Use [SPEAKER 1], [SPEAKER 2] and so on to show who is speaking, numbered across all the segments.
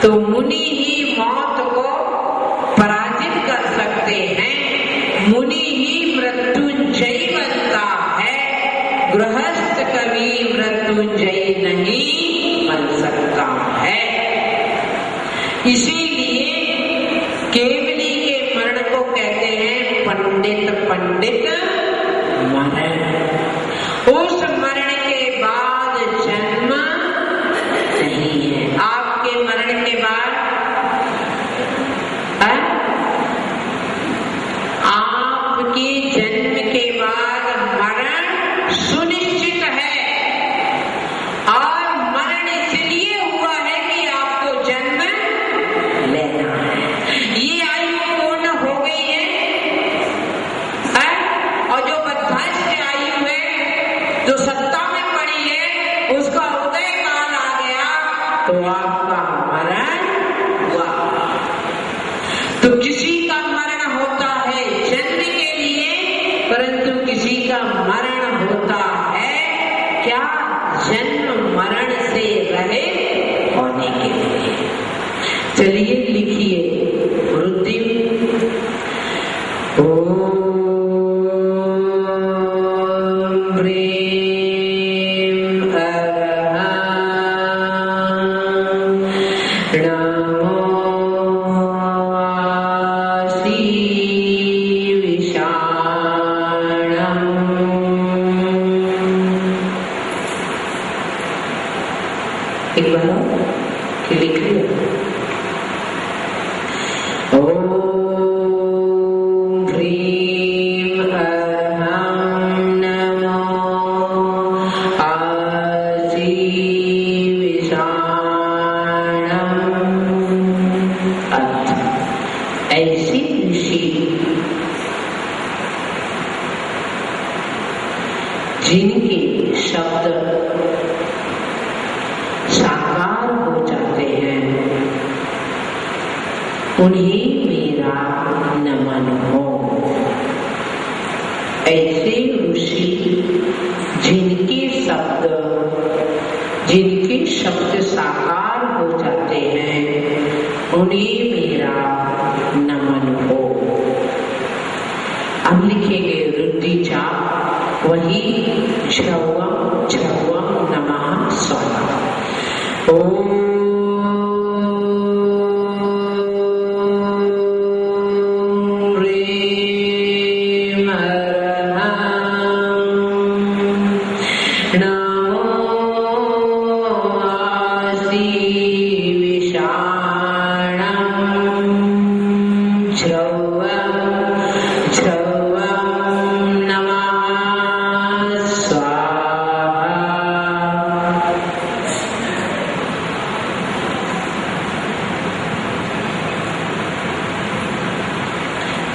[SPEAKER 1] तो मुनि ही मौत को पराजित कर सकते हैं। मुनि ही मृत्युंजयी बनता है, गृहस्थ कभी मृत्युंजयी नहीं बन सकता है। इसीलिए केवली के मरण को कहते हैं पंडित पंडित मरण। उस मरण के बाद जन्म नहीं है। आपके मरण के बाद आपके जन्म के बाद मरण सुनिश्चित है, और मरण इसलिए हुआ है कि आपको जन्म लेना है। ये आयु पूर्ण हो गई है, और जो बद्धाष्ट आयु है, जो सत्ता में पड़ी है, उसका उदय काल आ गया तो आपका मरण हुआ। तो किसी का मरण होता है जन्म के लिए, परंतु किसी का मरण होता है क्या? जन्म मरण से रहित होने के लिए। चलिए लिखिए वृद्धि। ओम प्रेम अरहं नमो आसी विषाणम्। एक बार कि लिख लिया। ओम ह्रीं अरहं नमो आसी विषाणम्। अर्थ, ऐसी ऋषि जिनके शब्द साकार हो जाते हैं, उन्हें मेरा नमन हो। ऐसे ऋषि जिनके शब्द साकार हो जाते हैं, उन्हें मेरा नमन हो। अब लिखेंगे रुद्धिचा, वही झवम झवम नमः स्वाहा। ओम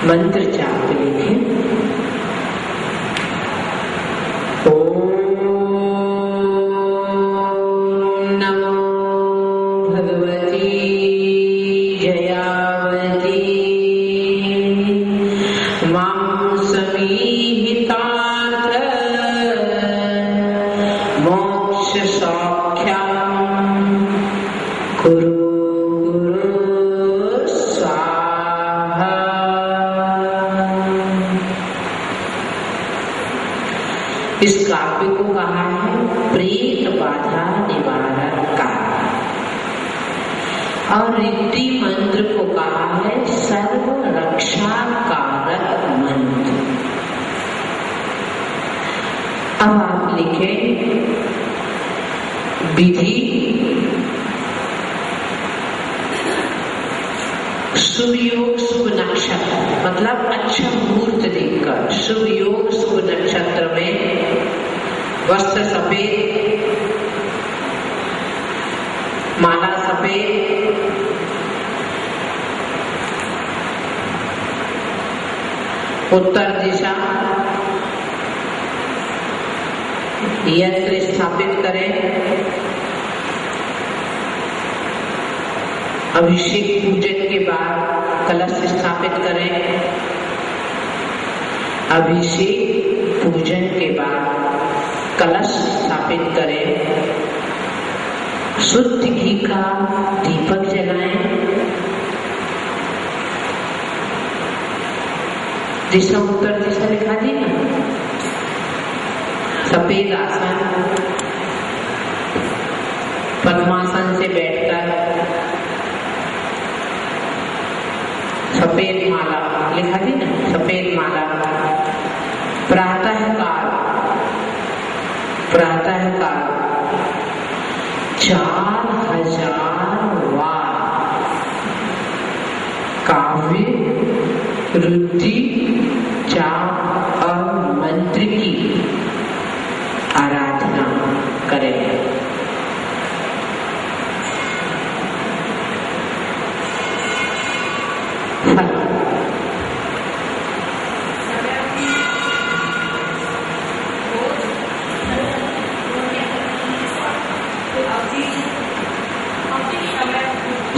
[SPEAKER 1] मंत्र जाप लिखें। ओम नमो भगवती जयावती मां समीहितार्थ मोक्ष सौख्यं कुरु इस काव्य को कहा है प्रेत बाधा निवारक काव्य, और रिद्धि मंत्र को कहा है सर्व रक्षा कारक मंत्र। अब आप लिखें विधि शुभ योग शुभ नक्षत्र, मतलब अच्छा मुहूर्त देखकर शुभ योग शुभ नक्षत्र में वस्त्र सफेद, माला सफेद, उत्तर दिशा यंत्र स्थापित करें। अभिषेक पूजन के बाद कलश स्थापित करें। अभिषेक पूजन के बाद कलश स्थापित करें। शुद्ध घी का दीपक जलाएं। दिशा उत्तर दिशा दिखा दी ना। सफेद आसन, पद्मासन से बैठकर सफेद माला लिखा दी ना, सफेद माला। प्रातःकाल 4000 बार काव्य रुद्धि जाप और मंत्र की आराधना करें।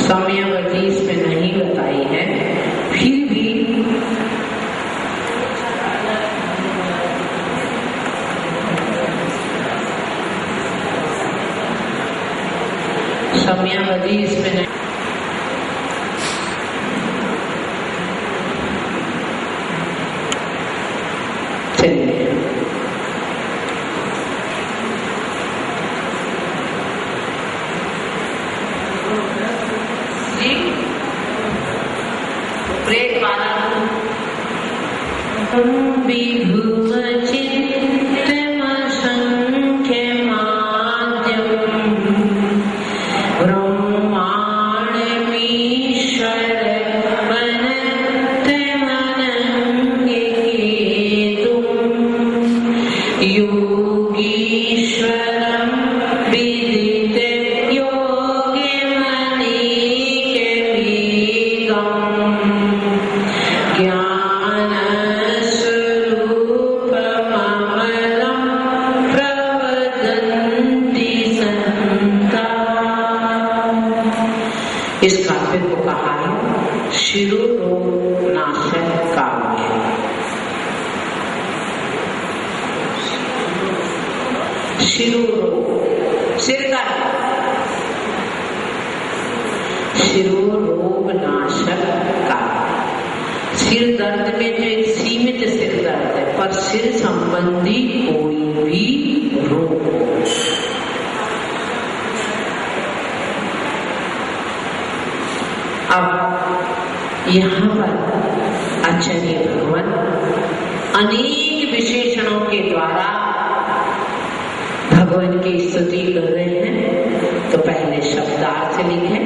[SPEAKER 1] समयावधि इसमें नहीं बताई है, फिर भी समयावधि इसमें नहीं। चलिए प्रेत वाला इस काव्य को कहा है शिरोरोग नाशक काव्य। शिरोरोग सिर का, शिरोरोग नाशक काव्य। सिर दर्द में जो एक सीमित सिर दर्द है, पर सिर संबंधी कोई भी रोग अब यहाँ पर आचार्य भगवान अनेक विशेषणों के द्वारा भगवान की स्तुति कर रहे हैं। तो पहले शब्दार्थ लिखे।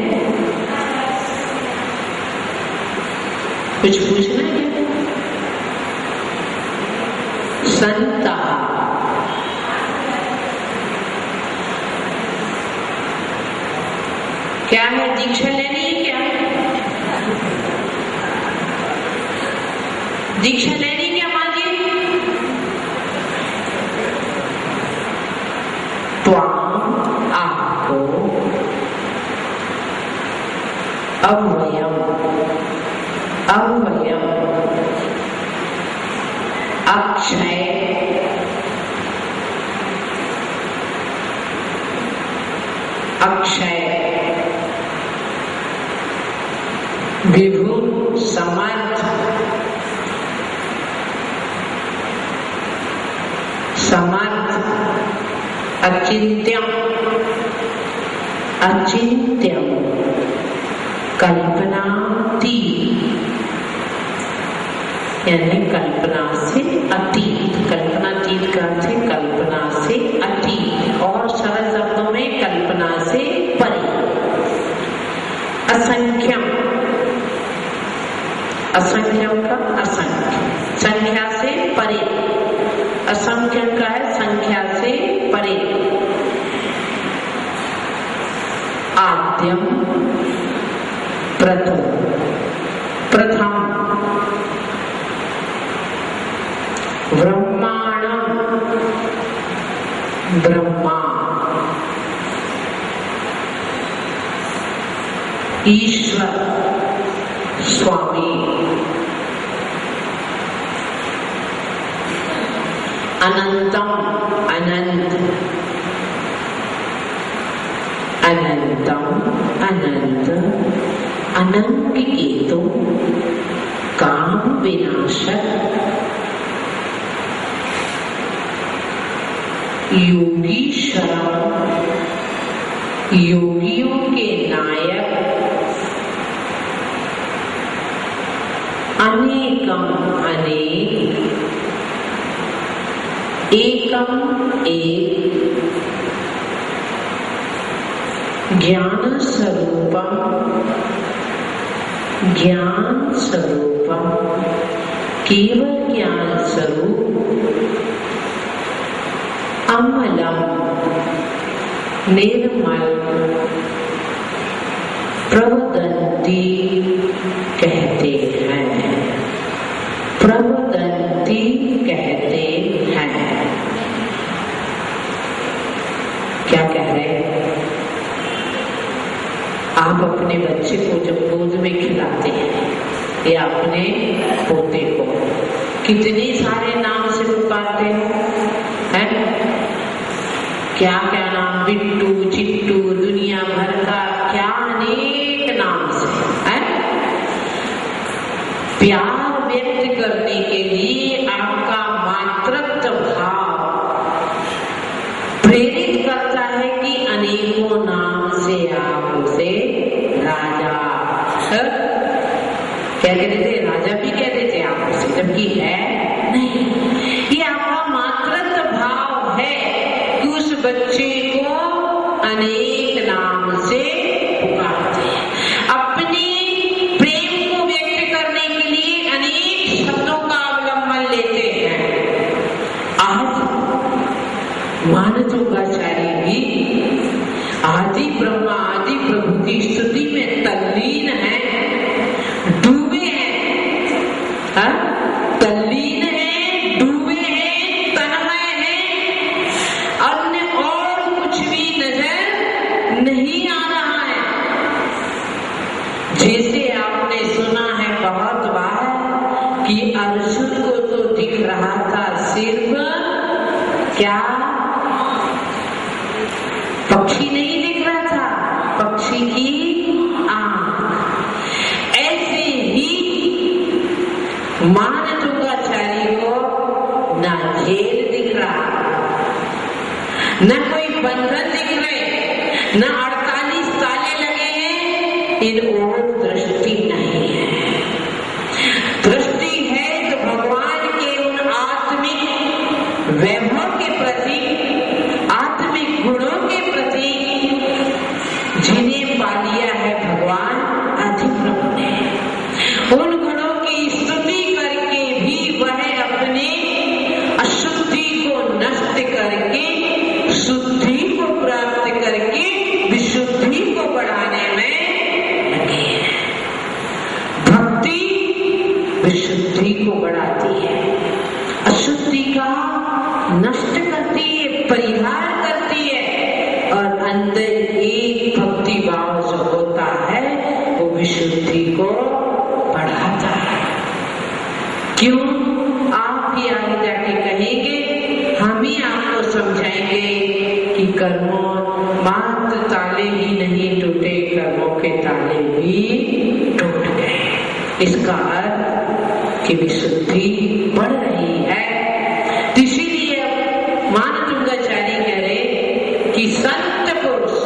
[SPEAKER 1] कुछ पूछना है? संता क्या है? दीक्षा लेनी है क्या? दीक्षा लेनी क्या माँ जी? आपको अव्ययम अक्षय विभु समर्थ अचिंत्यम कल्पनातीत, यानी कल्पना से अतीत। कल्पनातीत का अर्थ है कल्पना से अतीत, और सरल शब्दों में कल्पना से परे। असंख्यम का असंख्य, संख्या से परे। असंख्य का है संख्या से परे। आद्यम प्रथम ब्रह्मांडम ब्रह्मा ईश्वर स्वामी अनंतम अनंत अनंग केतु काम विनाशक योगीश्वरम योगियों के नायक अनेकम अनेक एकम एक ज्ञान स्वरूपम ज्ञान स्वरूपम केवल ज्ञान स्वरूप अमलम निर्मल प्रवदंती कहते हैं प्रवदंती कहते हैं। क्या कह रहे हैं? आप अपने बच्चे को जब गोद में खिलाते हैं या अपने पोते को कितने सारे नाम से पुकारते हैं? क्या क्या नाम, बिट्टू चिट्टू दुनिया भर का क्या अनेक नाम से है। प्यार व्यक्त करने के लिए आपका मातृत्व भाव प्रेरित करता है कि अनेकों नाम से आप उसे राजा क्या कहते थे, राजा भी कहते थे आप उसे, जबकि है नहीं। ये आपका मातृत्व भाव है कि उस बच्चे को अनेक नाम से पुकारते हैं। अपने प्रेम को व्यक्त करने के लिए अनेक शब्दों का अवलंबन लेते हैं। आज मानवोपाचारी भी आदि ब्रह्मा आदि प्रभु की स्तुति में तल्लीन है, डूबे हैं, तल्लीन है, डूबे हैं, तन्मय है, अन्य और कुछ भी नजर नहीं आ रहा है। जैसे आपने सुना है बहुत बार कि अर्जुन को तो दिख रहा था सिर्फ क्या, पक्षी नहीं दिख रहा था, पक्षी की आंख। ऐसे ही मानवोपाचारी को ना जेल दिख रहा, न कोई बंधन दिख रहे, न 48 ताले लगे हैं, इन ओर दृष्टि नहीं है। दृष्टि है तो भगवान के उन आत्मिक वैभव के प्रति, आत्मिक गुणों के प्रति जिन्हें पा लिया है भगवान आदि प्रभु ने। उन गुणों की स्तुति करके भी वह अपने अशुद्धि को नष्ट करके शुद्धि को प्राप्त करके विशुद्धि को बढ़ाने में लगे हैं। भक्ति विशुद्धि को बढ़ाती है, अशुद्धि का नष्ट करती है, परिहार करती है, और अंदर एक भक्ति भाव जो होता है वो विशुद्धि को बढ़ाता है। क्यों? आप ही आगे जाके कहेंगे, हम ही आपको समझाएंगे कि कर्मों मात्र ताले ही नहीं टूटे, कर्मों के ताले भी टूट गए। इसका अर्थ कि विशुद्धि बढ़ रही है। इसीलिए मानवोपाचारी कह रहे कि संत पुरुष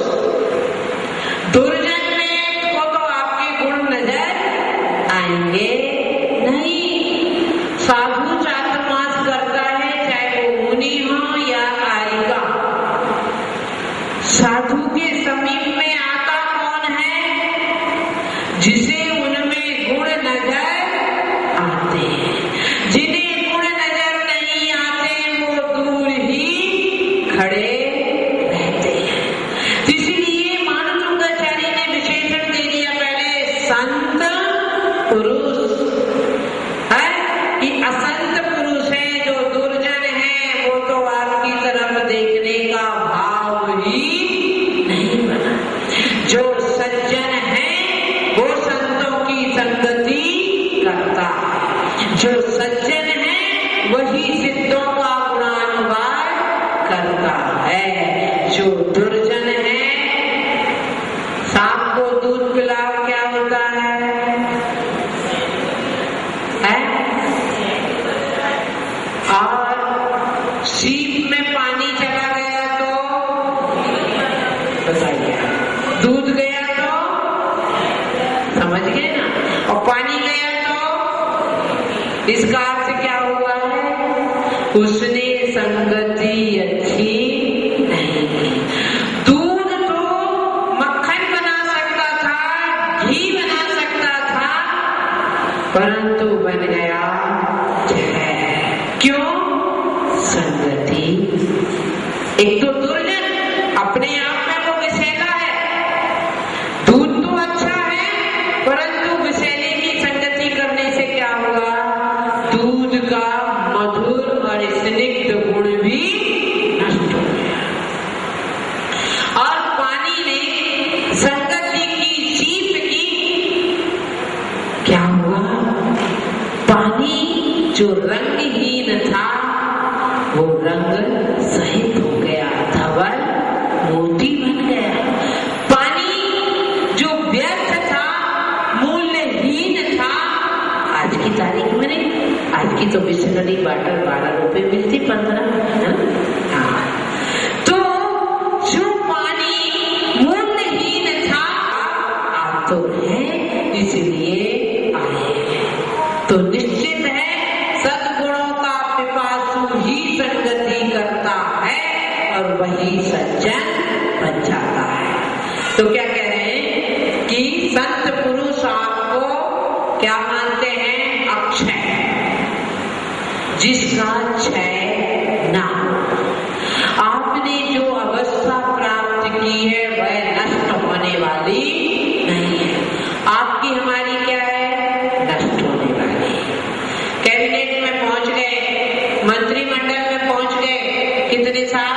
[SPEAKER 1] दुर्जन में को तो आपके गुण नजर आएंगे नहीं। साधु चातुर्मास करता है, चाहे वो मुनि हो या आर्यिका। साधु के समीप में आता कौन है? जिसे उनमें गुण नजर आते हैं। जिन्हें गुण नजर नहीं आते वो दूर ही खड़े रहते हैं। इसलिए मानवोपाचारी ने विशेषण दे दिया पहले संत पुरुष है कि असंत पुरुष है, जो दुर्जन है वो तो आपकी तरफ देखने का भाव ही नहीं बना। जो सज्जन है वो संतों की संगति करता है, जो सज्जन है वही सिद्धों का गुणानुवाद करता है। जो दुर्जन है, सांप को दूध पिलाओ क्या होता है? इसका अर्थ क्या हुआ है? उसने संगति अच्छी नहीं की। दूध तो मक्खन बना सकता था, घी बना सकता था, परंतु बन गया जहर। क्यों? संगति। एक तो दुर्जन अपने आप में वो विषैला है, दूध तो अच्छा है, परंतु विषैले की संगति करने से क्या हुआ? दूध का मधुर और स्निग्ध गुण भी नष्ट हो गया। और पानी ने संगति की जीत की, क्या हुआ? पानी जो रंगहीन था वो रंग सहित हो गया, धवल मोती बन गया। पानी जो व्यर्थ था, मूल्यहीन था, आज की तारीख में नहीं, आज की तो बिस्लरी बॉटल 12 रुपए मिलती, 15। हाँ, तो जो पानी मूल्यहीन था आप तो है, इसलिए आए हैं। तो निश्चित है सद्गुणों का पिपासु ही संगति करता है और वही सज्जन बन जाता है। तो क्या कह रहे हैं कि संत पुरुष आपको क्या मानते हैं? अक्षय, जिसका क्षय ना हो। आपने जो अवस्था प्राप्त की है वह नष्ट होने वाली नहीं है। आपकी हमारी क्या है? नष्ट होने वाली। कैबिनेट में पहुंच गए, मंत्रिमंडल में पहुंच गए, कितने साल?